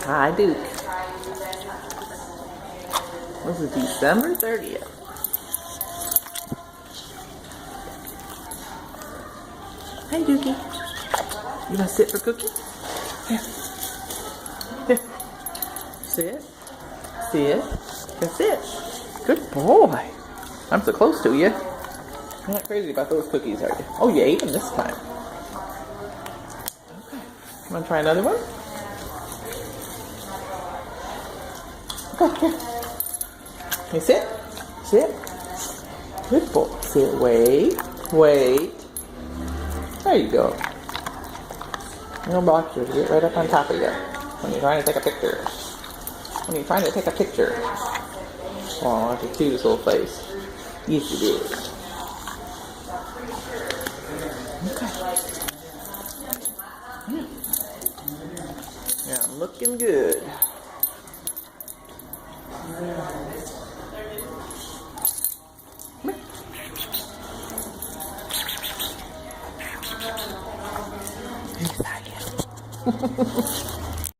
Hi, Duke. This is December 30th. Hey, Dookie. You want to sit for cookie? Here. Here. Sit. Sit. That's it. Good boy. I'm so close to you. You're not crazy about those cookies, are you? Oh, you ate them this time. Okay. You want to try another one? Okay, here. Can you sit? Sit. Good boy. Sit. Wait. Wait. There you go. No boxers. Get right up on top of you when you're trying to take a picture. When you're trying to take a picture. Oh, that's a cute little face. Yes, it is. Okay. Yeah, I'm looking good. He's like it.